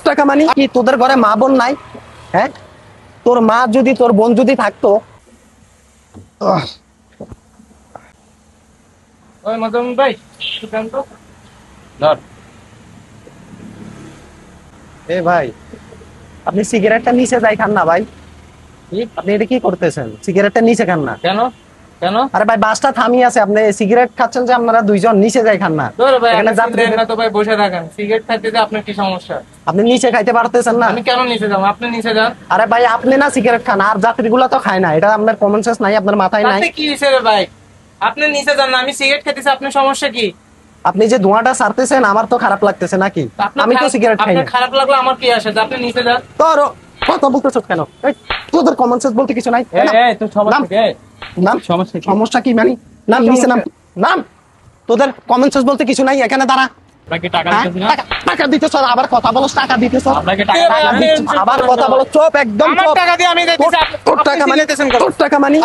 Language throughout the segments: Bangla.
টাকা মানে কি? তোদের ঘরে মা বোন নাই? হ্যাঁ, তোর মা যদি তোর বোন যদি থাকতো। এ ভাই, আপনি সিগারেটটা নিচে যাই খান না ভাই। আপনি এটা কি করতেছেন? সিগারেটটা নিচে খান না কেন? কেন? আরে ভাই, বাসটা থামিয়ে আছে, আপনি সিগারেট খাচ্ছেন যে আপনারা দুইজন, নিচে যাই খান না। এখানে যাত্রী না তো ভাই, বসে থাকেন। সিগারেট খাইতে যে আপনার কি সমস্যা? আপনি নিচে খাইতে পারতেছেন না? আমি কেন নিচে যাব? আপনি নিচে যান। আরে ভাই, আপনি না সিগারেট খান, আর যাত্রীগুলো তো খায় না। এটা আপনার কমন সেন্স নাই, আপনার মাথায় নাই। কি হইছে রে ভাই? আপনি নিচে যান না, আমি সিগারেট খাইতেছি, আপনার সমস্যা কি? আপনি যে ধোঁয়াটা ছাড়তেছেন আমার তো খারাপ লাগতেছে নাকি? আমি তো সিগারেট খাই না। খারাপ লাগলো আমার কি আসে? আপনি নিচে যান। তোর কথা বলতেছ কেন? তোদের কমন সেন্স বলতে কিছু নাই? সমস্যা কি মানে? নাম নিচে নাম নাম। তোদের কমন সেন্স বলতে কিছু নাই? এখানে দাঁড়া। টাকা দিতেছ, আবার কথা বলো টাকা দিতেছ, আবার কথা বলো। চুপ, একদম টাকা মানে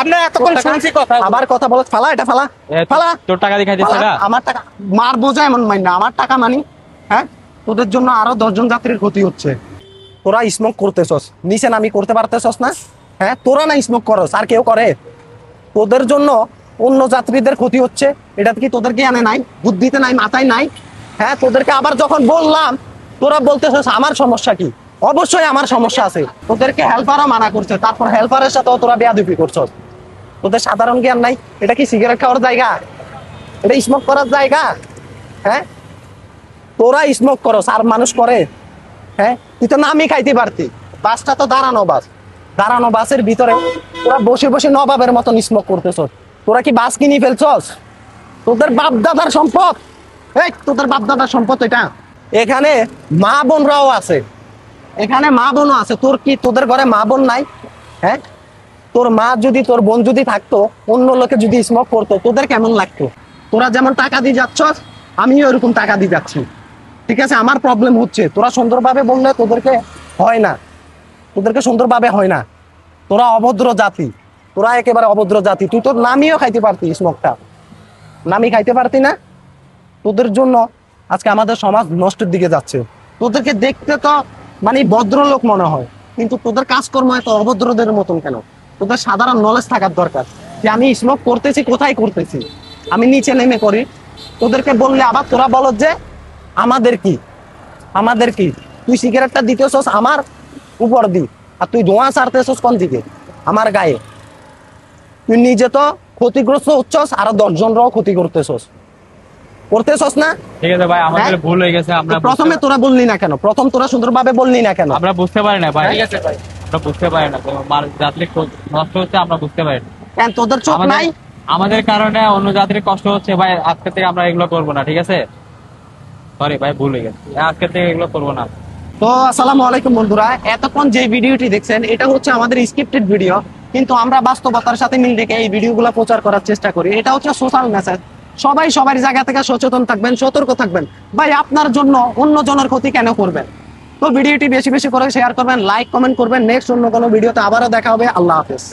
আবার কথা বলো। ফালা এটা, ফালা ফালা। তোর টাকা দিয়ে খাইতেছ না? আমার টাকা মার বোঝা এমন মাইন না, আমার টাকা মানি। হ্যাঁ, তোদের জন্য আরো 10 জন যাত্রীর ক্ষতি হচ্ছে। তোরা স্মোক করতেছস, নিচে নামি করতে পারতেছস না? হ্যাঁ, তোরা না স্মোক করস, আর কেউ করে? তোদের জন্য অন্য যাত্রীদের ক্ষতি হচ্ছে, এটা কি তোদের জ্ঞানে নাই, বুদ্ধিতে নাই, মাথায় নাই? হ্যাঁ, তোদেরকে আবার যখন বললাম তোরা বলতেছস আমার সমস্যা কি? অবশ্যই আমার সমস্যা আছে। তোদেরকে হেল্পারও মানা করছে, তারপর হেল্পারের সাথেও তোরা বেয়াদবি করছস। তোদের সাধারণ জ্ঞান নাই? এটা কি সিগারেট খাওয়ার জায়গা? এটা স্মোক করার জায়গা? হ্যাঁ, তোরা স্মোক করস আর মানুষ করে? হ্যাঁ, তুই তো নামই খাইতে পারতি। বাসটা তো দাঁড়ানো বাস, দাঁড়ানো বাসের ভিতরে তোরা বসে বসে নবাবের মতন স্মোক করতেছ। তোরা কি বাস কিনে ফেলছস? তোদের বাপ দাদার সম্পদ, এই তোদের বাপ দাদার সম্পদ এটা। এখানে মা বোনরাও আছে, এখানে মা বোনও আছে। তোর কি তোদের ঘরে মা বোন নাই? হ্যাঁ, তোর মা যদি তোর বোন যদি থাকতো, অন্য লোকে যদি স্মোক করতো, তোদের কেমন লাগতো? তোরা যেমন টাকা দিয়ে যাচ্ছস, আমিও এরকম টাকা দিয়ে যাচ্ছি। ঠিক আছে, আমার প্রবলেম হচ্ছে। তোরা সুন্দরভাবে বললে তোদেরকে হয় না, তোদেরকে সুন্দরভাবে হয় না। তোরা অভদ্র জাতি, তোরা একেবারে অভদ্র জাতি। তুই তোর নামিও খাইতে পারতি, স্মোকটা নামি খাইতে পারতি না? তোদের জন্য আজকে আমাদের সমাজ নষ্টের দিকে যাচ্ছে। তোদেরকে দেখতে তো মানে ভদ্রলোক মনে হয়, কিন্তু তোদের কাজকর্ম এত অভদ্রদের মতন কেন? তোদের সাধারণ নলেজ থাকার দরকার যে আমি স্মোক করতেছি, কোথায় করতেছি, আমি নিচে নেমে করি। তোদেরকে বললে আবার তোরা বলো যে আমাদের কি, আমাদের কি? তুই সিগারেটটা দিতেছস আমার উপর দি, আর তুই ধোঁয়া ছাড়তেছস কোন দিকে? আমার গায়ে। তুই নিজে তো ক্ষতিগ্রস্ত হচ্ছস, আর 10 জনরাও ক্ষতি করতেছস না? ঠিক আছে ভাই, আমাদের ভুল হয়ে গেছে। আমরা প্রথমে তোরা বললি না কেন? প্রথম তোরা সুন্দরভাবে বললি না কেন? আমরা বুঝতে পারি না ভাই। ঠিক আছে ভাই, আমরা বুঝতে পারি না, যাত্রী নষ্ট হচ্ছে, আমরা বুঝতে পারি না। কেন তোদের চোখ নাই? আমাদের কারণে অন্য যাত্রীর কষ্ট হচ্ছে ভাই। আজকে থেকে আমরা এগুলো করবো না, ঠিক আছে? সরি ভাই, ভুল হয়ে গেছে, আজকে থেকে এগুলো করবো না। তো আসসালামু আলাইকুম বন্ধুরা, এতক্ষণ যে ভিডিওটি দেখছেন এটা হচ্ছে আমাদের স্ক্রিপ্টেড ভিডিও, কিন্তু আমরা বাস্তবতার সাথে মিল রেখে এই ভিডিওগুলো প্রচার করার চেষ্টা করি। এটা হচ্ছে সোশ্যাল মেসেজ। সবাই সবার জায়গা থেকে সচেতন থাকবেন, সতর্ক থাকবেন। ভাই, আপনার জন্য অন্য জনের ক্ষতি কেন করবেন? তো ভিডিওটি বেশি বেশি করে শেয়ার করবেন, লাইক কমেন্ট করবেন। নেক্সট অন্য কোনো ভিডিওতে আবারও দেখা হবে। আল্লাহ হাফেজ।